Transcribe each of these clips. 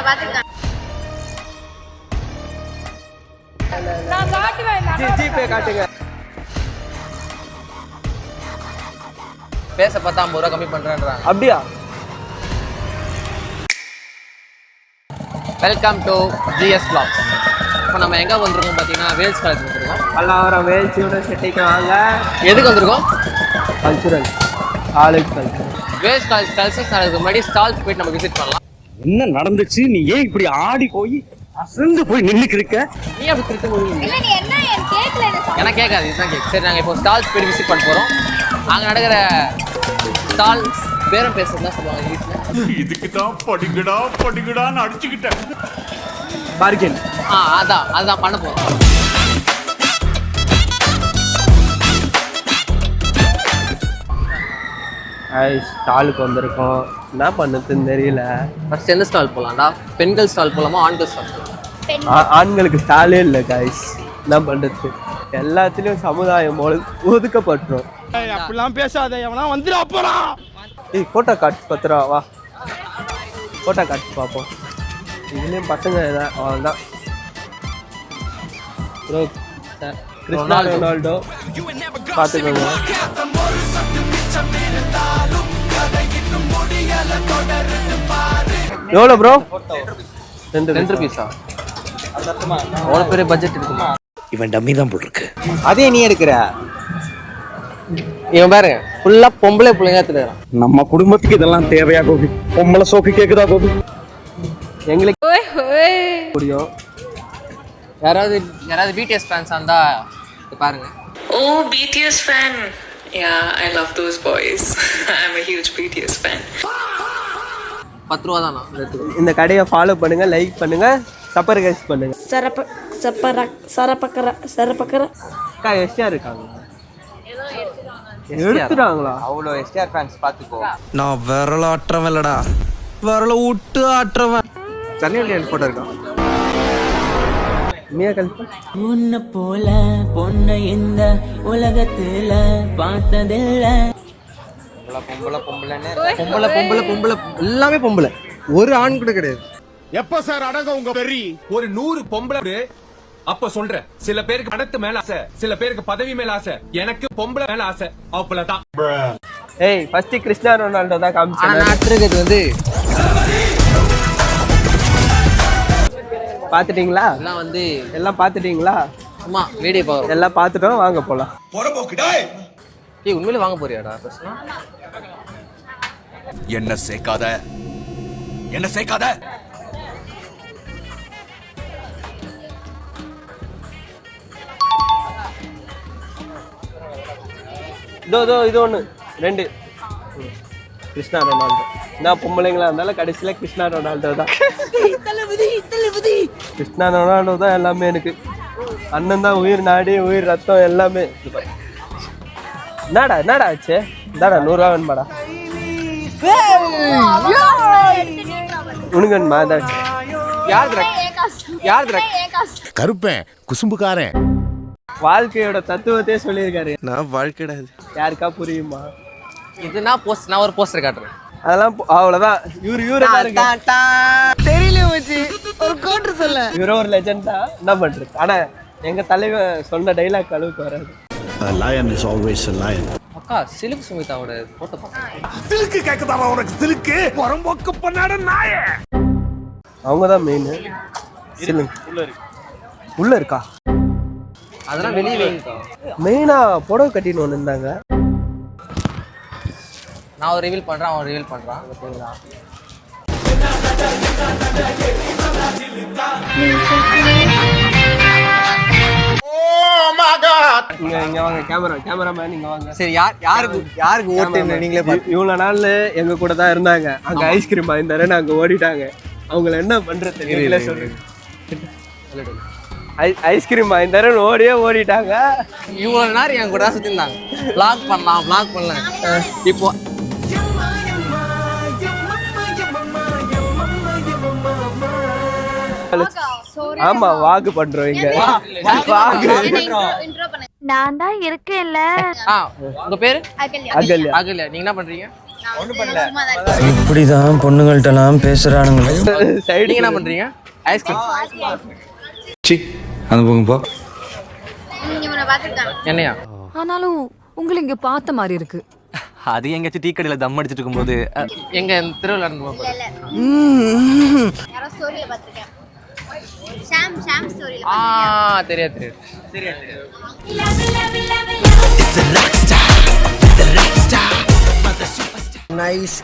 பாத்துக்கலாம். நான் காட்டுவேன். ஜிபே காட்டுங்க. பேச பார்த்தா 50 ரூபா கம்மி பண்றேன்றாங்க. அப்படியா? Welcome to GS vlogs. இப்போ நம்ம எங்கே வந்திருக்கோம் பார்த்தீங்கன்னா வேல்ஸ் காலேஜ் வந்திருக்கோம். பல்லாவரம் வேல்ஸ் யூனிவர்சிட்டிக்கு வாங்க. எதுக்கு வந்திருக்கோம்? Cultural college cultural. Vels college cultures நடக்கிறதுக்கு முன்னாடி ஸ்டால்ஸ் போயிட்டு நம்ம விசிட் பண்ணலாம். என்ன நடந்துச்சு? நீ ஏன் இப்படி ஆடி போய் அசந்து போய் நின்னுக்கு இருக்க? நீ அப்படி திருத்த முடியும்? இல்ல நீ என்ன என் கேக்கல என்ன எனக்கு கேட்காது, இதுதான் கேட்கு. சரி, நாங்கள் இப்போ ஸ்டால்ஸ் போய் விசிட் பண்ண போகிறோம். அங்கே நடக்கிற ஸ்டால்ஸ் பேரம் பேசுறது தான் சொல்லுவாங்க வீட்டில். இதுக்கு தான் படிங்கடான்னு அடிச்சுக்கிட்டேன். பார்கின். அதுதான் பண்ண போகிறோம். ஸ்டாலுக்கு வந்திருக்கோம். என்ன பண்ணுறதுன்னு தெரியல. ஃபர்ஸ்ட் எந்த ஸ்டால் போகலாம்டா? பெண்கள் ஸ்டால் போகலாமா, ஆண்கள் ஸ்டால் போகலாமா? ஆண்களுக்கு ஸ்டாலே இல்லை காய்ஸ். என்ன பண்ணுறது, எல்லாத்துலேயும் சமுதாயம் ஒதுக்கப்பட்டுரும். அப்படிலாம் பேசாத, எவனா வந்துடா போறான். ஏய், ஃபோட்டோ கார்ட்ஸ் 10 ரூபா. வா, ஃபோட்டோ கார்ட்ஸ் பார்ப்போம். இதுலேயும் பசங்க தான், அவ்வளோதான். கிறிஸ்டியானோ ரொனால்டோ பார்த்துக்கோங்க. எவ்வளோ ப்ரோ? 2 ரூபீஸா? அவ்வளோ பெரிய பட்ஜெட் இருக்குமா? இவன் டம்மி தான் போட்டிருக்கு. அதே நீ எடுக்கிற. இவன் பாருங்க, ஃபுல்லா பொம்பளை பிள்ளைங்க எடுத்துக்கிறான். நம்ம குடும்பத்துக்கு இதெல்லாம் தேவையா கோபி? பொம்பளை சோக்கு கேக்குதா கோபி? எங்களுக்கு முடியும். யாராவது பிடிஎஸ் ஃபேன்ஸா இருந்தா இது பாருங்க. Oh, BTS fan. Yeah, I love those boys. I'm a huge BTS fan. 10 ரூபா தானா? இந்த கடையை ஃபாலோ பண்ணுங்க, லைக் பண்ணுங்க, சப்ஸ்கிரைப் பண்ணுங்க. சரப்பக்கர அக்கா எஸ்டிஆர் இருக்காங்க. எடுத்துறாங்களா? அவ்வளோ எஸ்டிஆர் ஃபேன்ஸ் பார்த்துக்கோ. நான் விரல ஆட்டுறவன் இல்லடா, விரல விட்டு ஆட்டுறவன். சன்னிலியன் போட்டோ இருக்கான். மியா கல்பா. உன்னை போல பொண்ணை இந்த உலகத்துல பார்த்ததில்ல. பொம்பளை எல்லாமே பொம்பளை, ஒரு ஆண் கூட கிடையாது. எப்ப சார் அடங்க உங்க பெரி? ஒரு 100 பொம்பளை அப்ப சொல்றேன். சில பேருக்கு பணத்து மேல ஆசை, சில பேருக்கு பதவி மேல ஆசை, எனக்கு பொம்பளை மேல ஆசை. அவ்வளவுதான். ஏய், ஃபர்ஸ்ட் கிறிஸ்டியானோ ரொனால்டோ தான் காமிச்சாங்க. ஆனா நாட்டுறது வந்து பாத்துட்டீங்களா? எல்லாம் வந்து எல்லாம் பாத்துட்டீங்களா? சும்மா வீடியோ பாக்குறோம். எல்லாம் பாத்துட்டோம், வாங்க போலாம். ஏய், உண்மையில வாங்க போறியாடா? பிரச்சனை என்ன சேர்க்காத, என்ன சேர்க்காத. இதோ இது ஒன்று 2 கிறிஸ்டியானோ ரொனால்டோ. நான் பொம்பளைங்களா இருந்தாலும் கடைசியில் கிறிஸ்டியானோ ரொனால்டோ தான். கிறிஸ்டியானோ ரொனால்டோ தான் எல்லாமே. எனக்கு அண்ணன் தான் உயிர், நாடி உயிர், ரத்தம் எல்லாமே. என்னடா ஆச்சு? இந்தாடா 100 ரூபா வேணுமாடா? உனக்குமா? யார் கருப்பேன் குசும்புக்காரன். வாழ்க்கையோட தத்துவத்தையே சொல்லியிருக்காரு. நான் வாழ்க்கைடாது. யாருக்கா புரியுமா? இதுனா போஸ்ட். நான் ஒரு போஸ்டர் காட்டுறேன். அதெல்லாம் அவ்வளோதான். இவரு தெரியல மச்சி, ஒரு கோட்டு சொல்ல. இவரோ ஒரு லெஜெண்ட் தான். என்ன பண்றது? ஆனா எங்க தலைவன் சொன்ன டைலாக் அளவுக்கு வராது. A lion is always a lion. அக்கா, சிலுக்கு சுமிதாவோட போட்டோ பாருங்க. சிலுக்கு கேக்குதாமா உனக்கு? சிலுக்கு வரம்போக்கு பண்ணாட நாயே. அவங்க தான் மெயின். உள்ள இருக்கா? அதெல்லாம் வெளியே வைங்கக்கா. மெயினா புடவை கட்டின்னு ஒன்று இருந்தாங்க. நான் ஒரு ரிவீல் பண்றேன், அவன் ரிவீல் பண்றான். ஓகேங்களா? இங்க வாங்க, கேமராமேன் நீங்க வாங்க. சரி, யாருக்கு ஓட்டுன்னு நீங்களே பாருங்க. இவ்வளவு நாள் எங்க கூட தான் இருந்தாங்க. அங்க ஐஸ்கிரீம் வாங்கிட்டாரு, அங்க ஓடிட்டாங்க. அவங்கள என்ன பண்றது நீங்களே சொல்லுங்க. ஐஸ்கிரீம் வாங்கிட்டாரு, ஓடிட்டாங்க. இவ்வளவு நேரம் என் கூட சுத்தி இருந்தாங்க. வ்ளாக் பண்ணலாம். இப்போ ஆமா, வாக்கு பண்றோம் இங்க. வாக்கு. நான் தான் இருக்கேன்ல. உங்க பேரு? அகல்யா. அகல்யா. அகல்யா, நீங்க என்ன பண்றீங்க? இப்படிதான் பொண்ணுங்கள்ட்டலாம் பேசுறானுங்களே. சைடு நீங்க என்ன பண்றீங்க? ஐஸ்கிரீம் அந்த போங்க போ. நீங்க இவனை பார்த்துருக்காங்க. என்னையா? ஆனாலும் உங்களை இங்க பார்த்த மாதிரி இருக்கு. அது எங்கேயாச்சும் டீ கடையில தம் அடிச்சிட்டு இருக்கும்போது எங்க திருவிழா இருந்து போகும்போது. யாரோ ஸ்டோரியில பார்த்துருக்கேன். ஷாம் ஸ்டோரியில தெரியாது. நைஸ்.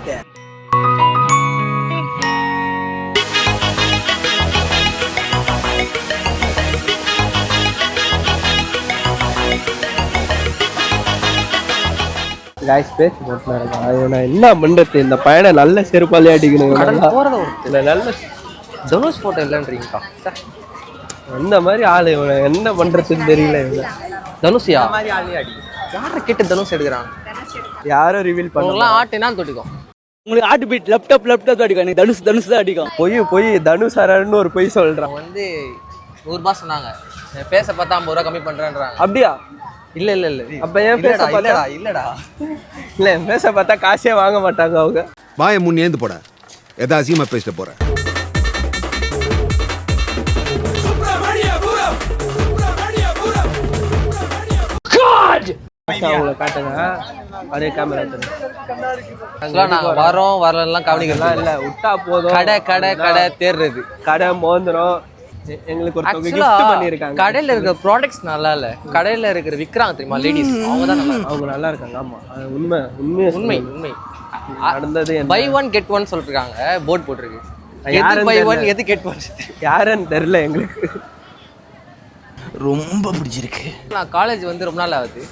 காய்ஸ் பேச்சு போட்டுனாருங்க. இவனை என்ன பண்றது? இந்த பையனை நல்ல செருப்பாலே அடிக்கணும். போறத இல்ல நல்ல தனுஷ் போட்டோ இல்லைன்றீங்கக்கா. அந்த மாதிரி ஆளு இவனை என்ன பண்றதுன்னு தெரியல. இவனை தனுஷியா யாரை கேட்டு தனுஷ் எடுக்கிறான்? யாரும் ரிவீல் உங்களாம் ஆட்டுனா தொட்டிக்கும். உங்களுக்கு ஆட்டு பீட் லேப்டாப் அடிக்கும். நீ தனுஷ் தான் அடிக்கும். பொய் தனுஷ் சாரான்னு ஒரு பொய் சொல்றான். வந்து 100 ரூபாய் சொன்னாங்க. பேச பார்த்தா 50 ரூபா கம்மி பண்றேன்றாங்க. அப்படியா? இல்ல அப்ப ஏன் பேச பார்த்தா இல்லடா இல்ல பேச பார்த்தா காசே வாங்க மாட்டாங்க அவங்க. வாய முன் ஏந்து போட எதா அசியமா பேசிட்டு போற. அவங்கள காட்டுங்க. அதே கேமரா நாங்க வரோம் வரலாம் கவனிக்கலாம் இல்ல விட்டா போதும். கடை தேர்றது கடை மோந்திரம் எங்களுக்கு ஒரு ஆக்சுவலா gift பண்ணிருக்காங்க. கடையில இருக்கிற ப்ராடக்ட்ஸ் நல்லா இல்ல. கடையில இருக்கிற விக்கிறாங்க தெரியுமா லேடிஸ், அவங்க தான் நல்லா அவங்க நல்லா இருக்காங்க. ஆமா அது உண்மை நடந்தது. பை ஒன் கெட் ஒன் சொல்லிருக்காங்க. போர்ட் போட்டிருக்கு. எது பை ஒன் எது கெட் ஒன் யாருன்னு தெரியல எங்களுக்கு. ரொம்ப பிடிச்சிருக்கு. நான் காலேஜ் வந்து ரொம்ப நாள் ஆகுது.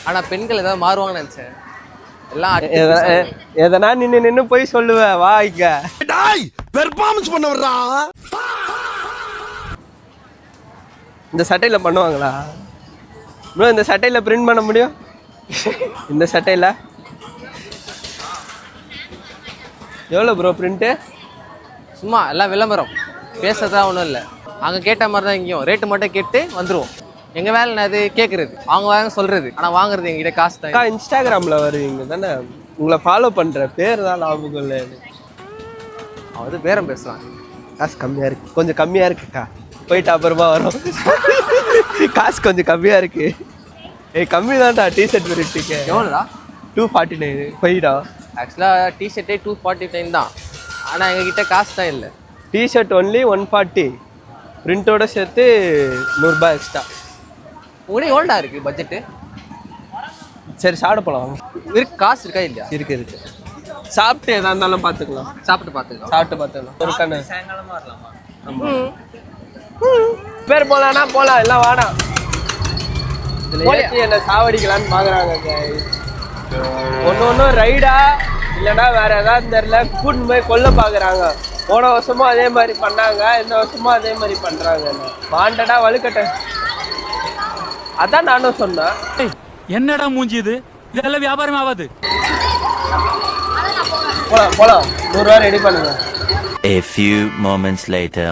ஆனா பெண்கள் ஏதாவது மாறுவாங்கன்னு நினைச்சேன். எல்லாம் எதனா நின்னு போய் சொல்லுவேன். வா இங்க பெர்ஃபார்மன்ஸ் பண்ண வர்றா. இந்த சட்டையில பண்ணுவாங்களா ப்ரோ? இந்த சட்டையில பிரிண்ட் பண்ண முடியும்? இந்த சட்டையில எவ்வளோ ப்ரோ பிரிண்ட்டு? சும்மா எல்லாம் விளம்பரம், பேசுறதா ஒன்றும் இல்லை. அங்கே கேட்ட மாதிரி தான் இங்கேயும் ரேட்டு மட்டும் கேட்டு வந்துடுவோம். எங்கள் வேலை அது கேட்குறது, அவங்க வேலை சொல்கிறது. ஆனால் வாங்குறது எங்ககிட்ட காசு தான். இன்ஸ்டாகிராமில் வருவீங்க தானே? உங்களை ஃபாலோ பண்ணுற பேர் தான் லாபம் இல்லை. அவர் பேரம் பேசுவாங்க. காசு கம்மியாக இருக்குது, கொஞ்சம் கம்மியாக இருக்குக்கா, போயிட்டு அப்புறமா வரும். காசு கொஞ்சம் கம்மியாக இருக்குது. கம்மி தான்டா டிஷர்ட் வெரைட்டிக்கு. எவ்வளோடா? 249 போயிடா. ஆக்சுவலாக டிஷர்ட்டே 249 தான். ஆனால் எங்ககிட்ட காசு தான் இல்லை. டிஷர்ட் ஒன்லி 140, பிரிண்டோட சேர்த்து 100 ரூபாய் எக்ஸ்ட்ரா. உங்களே எவ்வளோடா இருக்குது பட்ஜெட்டு? சரி சாப்பிட போகலாம். இருக்கு, காசு இருக்கா இல்லையா? இருக்கு. சாப்பிட்டு எதா இருந்தாலும் பார்த்துக்கலாம். சாப்பிட்டு பார்த்துக்கலாம். ஒரு கண்ணு பேர் போலாம் எல்லாம் வாடா. என்ன சாவடிக்கலான்னு பாக்குறாங்க. ஒன்னும் ரைடா இல்லைன்னா வேற ஏதாவது தெரியல கூட்டின்னு போய் கொல்ல பாக்குறாங்க. போன வருஷமும் அதே மாதிரி பண்ணாங்க, இந்த வருஷமும் அதே மாதிரி பண்றாங்க. வாண்டடா வலுக்கட்ட. அதான் நானும் சொன்னேன். என்னடா மூஞ்சி இது? இதெல்லாம் வியாபாரம் ஆகாது. போலாம் 100 ரூபா ரெடி பண்ணுங்க. A few moments later.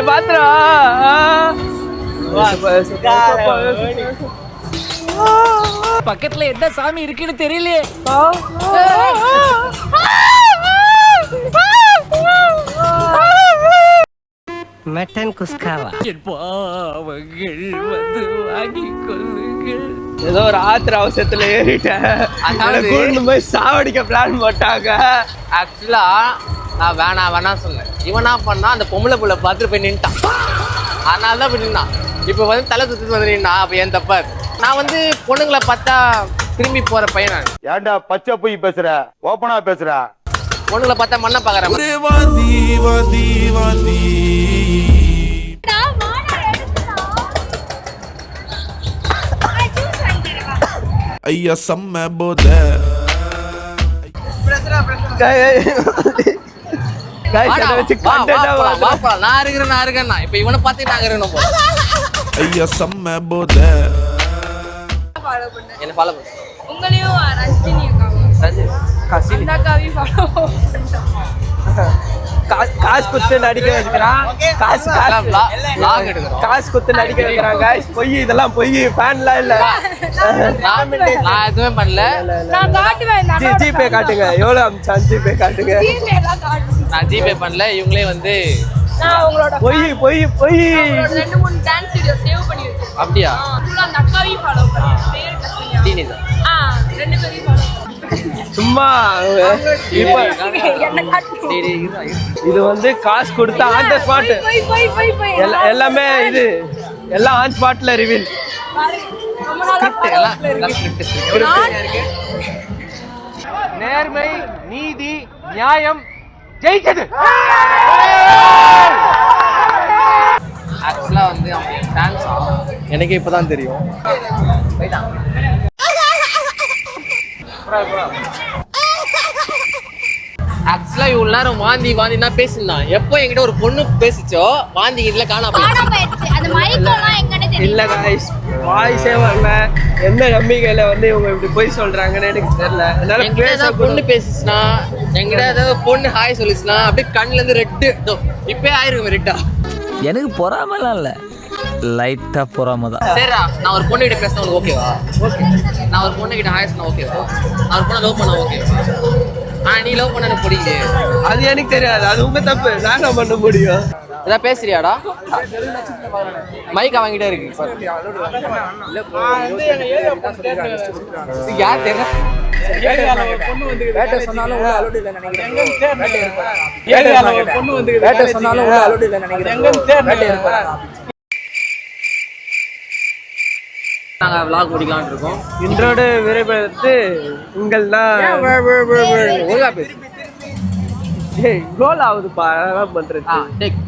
Patra பக்கத்துல என்ன சாமி இருக்குன்னு தெரியலையே. மட்டன் குஸ்காவா? வந்து வாங்கி கொள்ளுங்கள். ஏதோ ஒரு ஆத்திர அவசரத்துல ஏறிட்டேன். கூண்டு போய் சாவடிக்க பிளான் போட்டாங்க. ஆக்சுவலா நான் வேணாம் சொன்னேன். இவனா பண்ணா அந்த பொம்பளை புள்ள பார்த்துட்டு போய் நின்ட்டான். அதனால தான் போய் நின்னான். இப்போ வந்து தலை சுத்திட்டு வந்து நின்னா. அப்போ என் தப்பா இருக்கு. நான் வந்து பொண்ணுங்களை பார்த்தா திரும்பி போற பையன் நான். ஏன்டா பச்சை போய் பேசுற, ஓப்பனா பேசுற? பொண்ணுங்களை பார்த்தா மண்ணை பார்க்கறேன். ஐயா செம்ம போத. நான் இருக்கிறேன். இப்ப இவனை பார்த்து நான் இருக்கிறேன். ஐயா செம்ம போத. என்ன ஃபாலோ பண்ணு. உங்களையும் ரஜினி அக்காவும் ரஜினி அந்த அக்காவையும் ஃபாலோ காசு குத்து நடிக்க வைக்கிறான். காசு vlog எடுக்கிறோம். காசு குத்து நடிக்க வைக்கிறாங்க. பொய், இதெல்லாம் பொய். ஃபேன்லாம் இல்ல. நான் எதுவுமே பண்ணல. ஜிபே காட்டுங்க. எவ்வளவு அமிச்சான் ஜிபே காட்டுங்க. நான் ஜிபே பண்ணல. இவங்களே வந்து பொய் பொய் பொய். 2-3 டான்ஸ் வீடியோ சேவ் பண்ணி வச்சிருக்கேன். அப்படியா? அந்த அக்காவையும் ஃபாலோ பண்ணேன். பேர் கஸ்தூரியா. டீனேஜா? 2 பேரையும் ஃபாலோ பண்ணேன். சும்மா இப்ப இது வந்து காசு கொடுத்தா ஆன் த ஸ்பாட். எல்லாமே இது எல்லாம் ஆன் ஸ்பாட்ல ரிவீல். நேர்மை, நீதி, நியாயம் ஜெயிச்சது. ஆக்சுவலா வந்து அவங்க டான்ஸ் எனக்கு இப்பதான் தெரியும். ஆக்சுவலா இவ்வளவு நேரம் வாந்தி வாந்தினா பேசினான். எப்போ என்கிட்ட ஒரு பொண்ணு பேசிச்சோ வாந்தி இதுல காணாம போயிடுச்சு. அந்த மைக்கெல்லாம் எங்கன்னு தெரியல. இல்ல गाइस, வாய்ஸே வரல. என்ன நம்பிக்கையில வந்து இவங்க இப்படி போய் சொல்றாங்கன்னு எனக்கு தெரியல. என்னால என்கிட்ட பொண்ணு பேசிச்சுனா, என்கிட்ட ஏதாவது பொண்ணு ஹாய் சொல்லிச்சுனா அப்படியே கண்ணுல இருந்து ரெட்டு இப்பே ஆயிருக்கும் ரெட்டா. எனக்கு பொறாமலாம் இல்ல, லைட்டா பொறாம தான். சரிடா, நான் ஒரு பொண்ணு கிட்ட பேசினா உங்களுக்கு ஓகேவா? ஓகே. நான் ஒரு பொண்ணு கிட்ட ஹாய் சொன்னா ஓகேவா? நான் ஒரு பொண்ணை லவ் பண்ணா ஓகேவா? நீ லவ் பண்ண எனக்கு பிடிக்கல. அது எனக்கு தெரியாது. அது உங்க தப்பு. நான் என்ன பண்ண முடியும்? ஏதாவது பேசுறியாடா? மைக் அவங்கிட்ட இருக்கு. யார் தெரியும்? நாங்க vlog முடிக்கலாம்னு இருக்கோம். இன்றோடு விரைபெறுத்து உங்கள் தான் ஒழுங்கா பேசு. கோல் ஆகுதுப்பா. என்ன பண்றது? டேக்.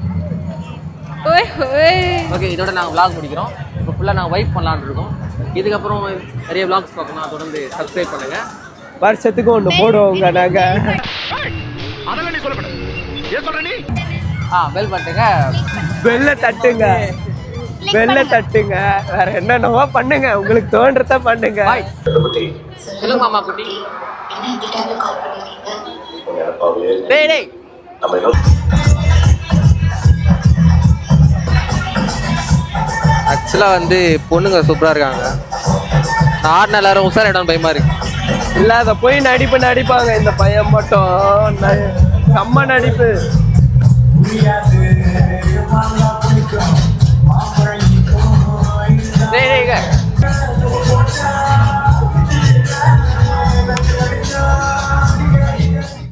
ஓகே, இதோட நாங்க vlog முடிக்கிறோம். இப்போ ஃபுல்லா நாங்க வைப் பண்ணலாம்னு இருக்கோம். இதுக்கப்புறம் நிறைய vlogs பார்க்கணும். தொடர்ந்து சப்ஸ்கிரைப் பண்ணுங்க. வருஷத்துக்கு ஒன்று போடுவோங்க நாங்க. அதெல்லாம் நீ சொல்லப்பட ஏன் சொல்ற நீ? பெல் பட்டுங்க. வெள்ள தட்டுங்க. வெள்ள தட்டுங்க. வேற என்னென்னவோ பண்ணுங்க. உங்களுக்கு தோன்றத பண்ணுங்க. பாய். சொல்லுங்க மாமா குட்டி. டேய் டேய். ஆக்சுவலாக வந்து பொண்ணுங்க சூப்பராக இருக்காங்க. நான் ஆடின எல்லாரும் உசாரிடம் பயமா இருக்கு. இல்லாத போய் நடிப்பாங்க. இந்த பையன் மட்டும் செம்ம நடிப்பு.